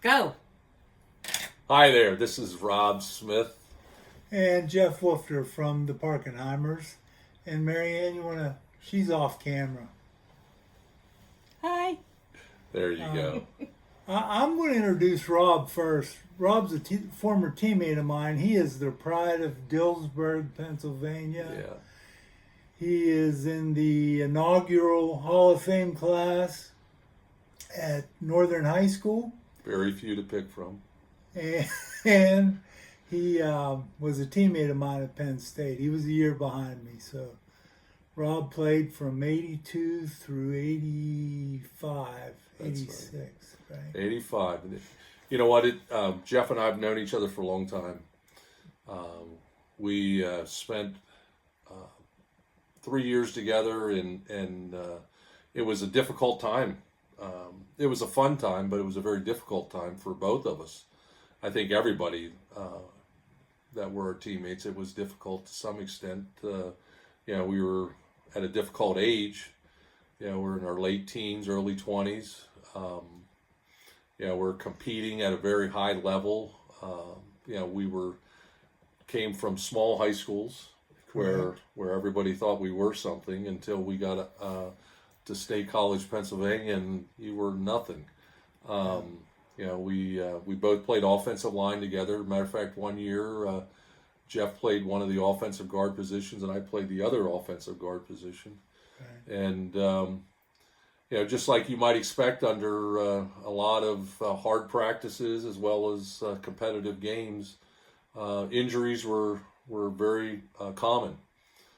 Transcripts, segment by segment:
Go. Hi there, this is Rob Smith. And Jeff Wolfter from the Parkenheimers. And Marianne, she's off camera. Hi. There you go. I'm going to introduce Rob first. Rob's a former teammate of mine. He is the pride of Dillsburg, Pennsylvania. Yeah. He is in the inaugural Hall of Fame class at Northern High School. Very few to pick from. And he was a teammate of mine at Penn State. He was a year behind me. So Rob played from 82 through 85, That's 86, right? 85. You know what? Jeff and I have known each other for a long time. We spent 3 years together, and it was a difficult time. It was a fun time, but it was a very difficult time for both of us. I think everybody that were our teammates, it was difficult to some extent. We were at a difficult age. We're in our late teens, early 20s. We're competing at a very high level. We came from small high schools where everybody thought we were something until we got to State College, Pennsylvania, and you were nothing. We both played offensive line together. Matter of fact, one year Jeff played one of the offensive guard positions, and I played the other offensive guard position. Right. And just like you might expect under a lot of hard practices as well as competitive games, injuries were very common.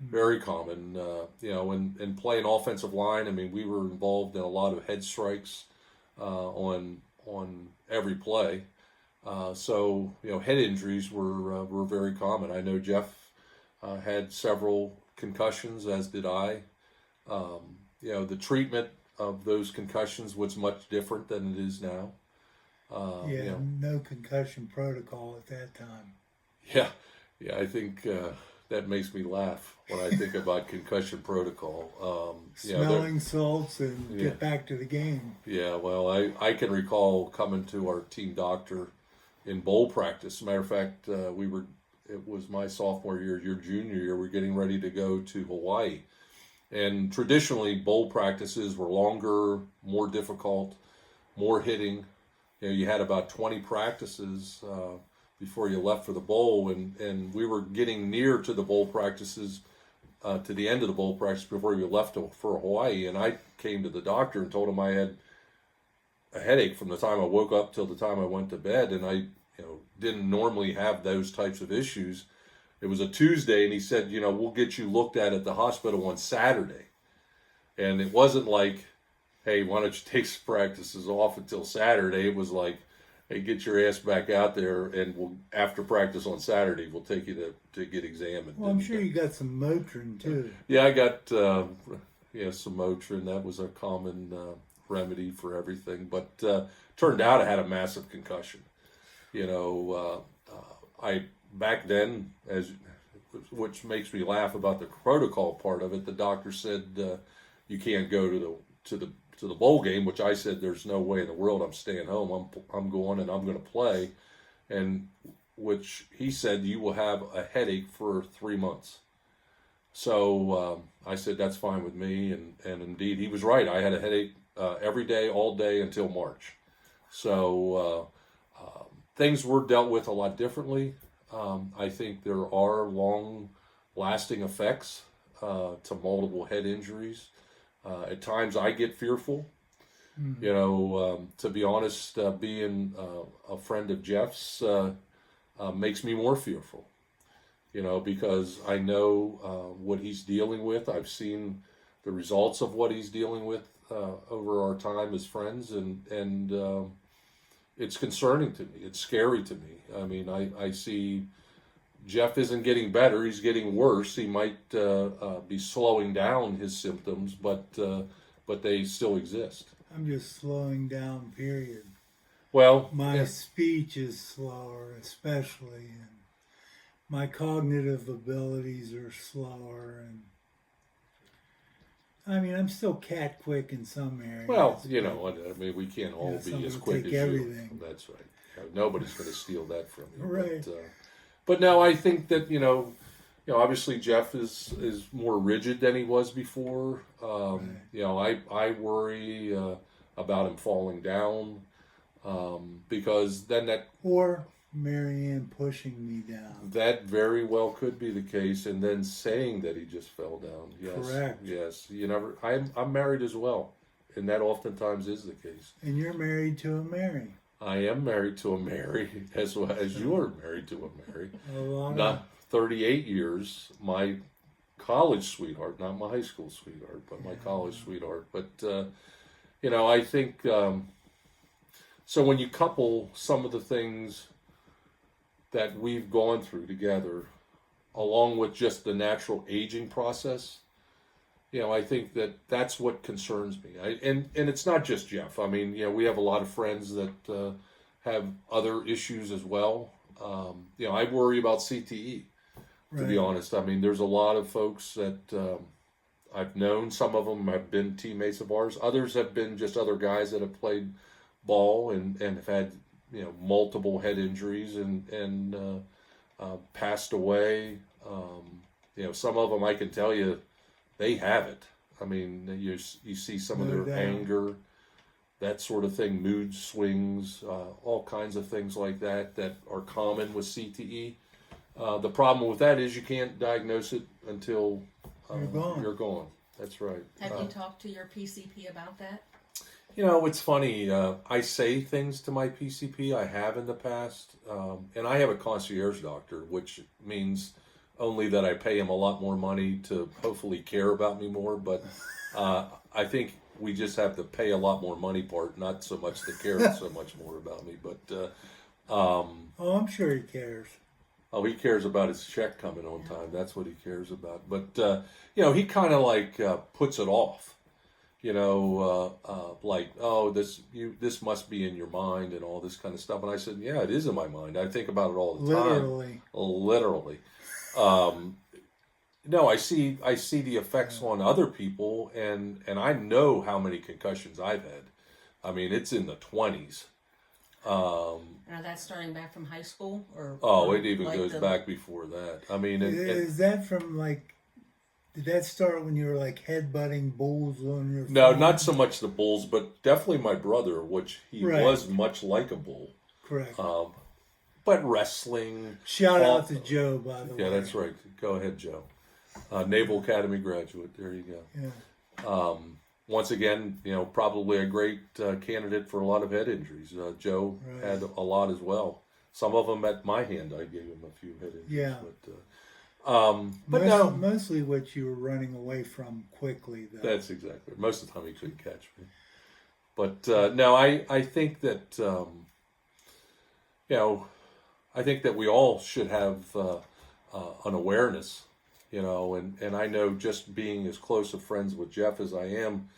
Very common. In playing offensive line, I mean, we were involved in a lot of head strikes on every play. So head injuries were very common. I know Jeff had several concussions, as did I. The treatment of those concussions was much different than it is now. No concussion protocol at that time. Yeah, I think that makes me laugh when I think about concussion protocol. Smelling salts and get back to the game. Yeah, well, I can recall coming to our team doctor in bowl practice. Matter of fact, it was my sophomore year, your junior year. We're getting ready to go to Hawaii. And traditionally, bowl practices were longer, more difficult, more hitting. You had about 20 practices before you left for the bowl, and we were getting near to the bowl practices, to the end of the bowl practice before we left for Hawaii. And I came to the doctor and told him I had a headache from the time I woke up till the time I went to bed, and I didn't normally have those types of issues. It was a Tuesday, and he said, we'll get you looked at the hospital on Saturday. And it wasn't like, hey, why don't you take some practices off until Saturday? It was like, hey, get your ass back out there, and after practice on Saturday, we'll take you to get examined. Well, I'm sure you got some Motrin, too. Yeah, I got some Motrin. That was a common remedy for everything. But turned out I had a massive concussion. I back then, which makes me laugh about the protocol part of it, the doctor said you can't go to the bowl game, which I said there's no way in the world I'm staying home. I'm going and I'm going to play, and which he said you will have a headache for 3 months. So I said that's fine with me, and indeed he was right. I had a headache every day, all day until March. So things were dealt with a lot differently. I think there are long-lasting effects to multiple head injuries. At times I get fearful. To be honest, being a friend of Jeff's makes me more fearful, because I know what he's dealing with. I've seen the results of what he's dealing with over our time as friends, and it's concerning to me. It's scary to me. I mean, I see Jeff isn't getting better. He's getting worse. He might be slowing down his symptoms, but they still exist. I'm just slowing down, period. Well, my speech is slower, especially, and my cognitive abilities are slower, and I mean, I'm still cat quick in some areas. Well, I mean, we can't all some be as will quick take as everything. you. That's right. Nobody's going to steal that from you. Right. But no, I think that obviously Jeff is more rigid than he was before. I worry about him falling down because then Or Marianne pushing me down. that very well could be the case, and then saying that he just fell down. Yes, Correct. Yes, you never. I'm married as well, and that oftentimes is the case. And you're married to a Mary. I am married to a Mary, as well as you are married to a Mary. A lot Not 38 years. My college sweetheart, not my high school sweetheart, but my college sweetheart. But I think so. When you couple some of the things that we've gone through together, along with just the natural aging process, I think that that's what concerns me. And it's not just Jeff. I mean, we have a lot of friends that have other issues as well. I worry about CTE, to be honest. I mean, there's a lot of folks that I've known. Some of them have been teammates of ours. Others have been just other guys that have played ball and have had multiple head injuries and passed away. Some of them, I can tell you, they have it. I mean, you see some of their anger, that sort of thing, mood swings, all kinds of things like that are common with CTE. The problem with that is you can't diagnose it until you're gone. That's right. Have you talked to your PCP about that? It's funny. I say things to my PCP. I have in the past. And I have a concierge doctor, which means only that I pay him a lot more money to hopefully care about me more. But I think we just have to pay a lot more money part, not so much to care so much more about me. But I'm sure he cares. Oh, he cares about his check coming on time. That's what he cares about. But he kind of like puts it off. Like, oh, this must be in your mind and all this kind of stuff. And I said, yeah, it is in my mind. I think about it all the time. Literally. No, I see the effects on other people, and I know how many concussions I've had. I mean, it's in the 20s. Now that's starting back from high school, it even goes back before that. I mean, is that from like? Did that start when you were like headbutting bulls on your? No, farm? not so much the bulls, but definitely my brother, which he was much like a bull. Correct. But wrestling. Shout out to Joe, by the way. Yeah, that's right. Go ahead, Joe. Naval Academy graduate. There you go. Yeah. Once again, probably a great candidate for a lot of head injuries. Joe had a lot as well. Some of them at my hand. I gave him a few head injuries. Yeah. But mostly what you were running away from quickly, though. That's exactly. Most of the time he couldn't catch me. But no, I think that I think that we all should have an awareness, and I know just being as close of friends with Jeff as I am,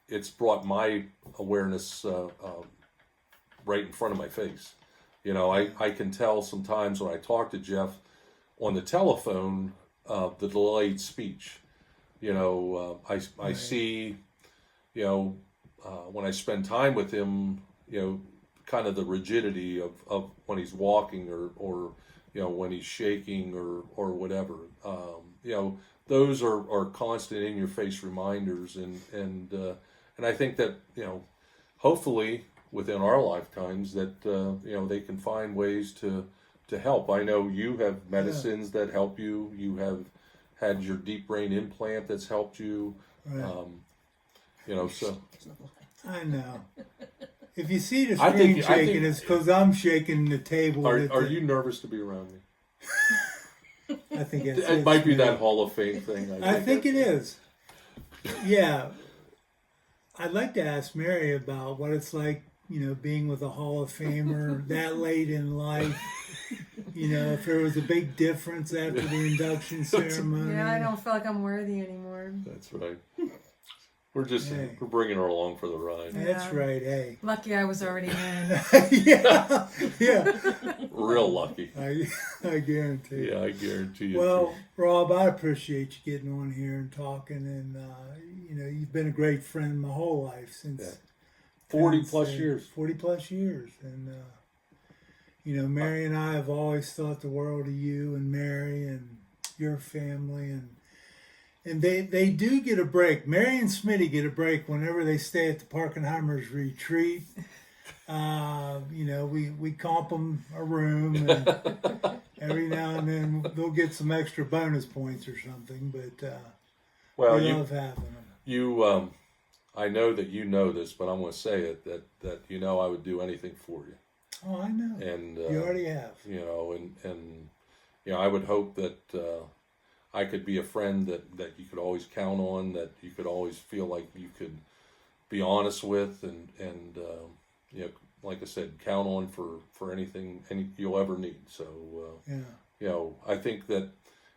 it's brought my awareness right in front of my face. I can tell sometimes when I talk to Jeff on the telephone, the delayed speech. I see, when I spend time with him, kind of the rigidity of when he's walking or when he's shaking or whatever. Those are constant in your face reminders, and I think that hopefully within our lifetimes that they can find ways to help. I know you have medicines that help you. You have had your deep brain implant that's helped you. Right. So I know. If you see the screen shaking, it's because I'm shaking the table. Are you nervous to be around me? I think it might be that Hall of Fame thing. I think it is. Yeah. I'd like to ask Mary about what it's like, being with a Hall of Famer that late in life. If there was a big difference after the induction ceremony. Yeah, I don't feel like I'm worthy anymore. That's right. We're just Hey. we're bringing her along for the ride. That's Yeah. right. Hey. Lucky I was already in. Yeah. Yeah. Real lucky. I guarantee. Yeah, I guarantee you. Well, Rob, I appreciate you getting on here and talking, and you've been a great friend my whole life since Yeah. 40 since, plus years. 40 plus years, and Mary and I have always thought the world of you and Mary and your family, and they do get a break. Mary and Smitty get a break whenever they stay at the Parkenheimers retreat. We comp them a room, and every now and then they'll get some extra bonus points or something. But Well, we you love having them. I know that you know this, but I'm going to say it that I would do anything for you, Oh, I know. and You already have. and I would hope that I could be a friend that you could always count on, that you could always feel like you could be honest with, and like I said, count on for anything you'll ever need. So Yeah. I think that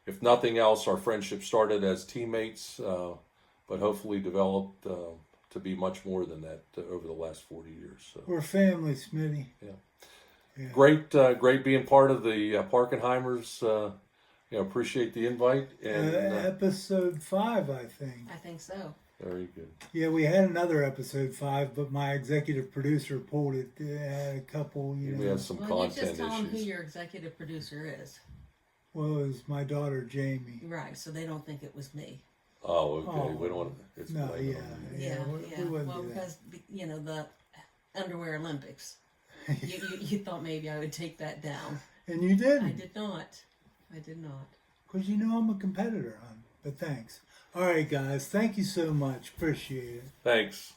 if nothing else, our friendship started as teammates, but hopefully developed to be much more than that over the last 40 years. So We're family, Smitty. Yeah. Great being part of the Parkenheimers. Appreciate the invite, and Episode 5, I think. I think so. very good. Yeah, we had another episode 5, but my executive producer pulled it. It had a couple, We have some Well, you content just tell them who issues. your executive producer is. Well, it was my daughter Jamie. Right, so they don't think it was me. Oh, okay. Oh. We don't want to. It's No, blame it yeah. on you. Yeah, we wouldn't well, do that. because the underwear Olympics. you thought maybe I would take that down. And you didn't. I did not. I did not. Because I'm a competitor, hon. But thanks. All right, guys. Thank you so much. Appreciate it. Thanks.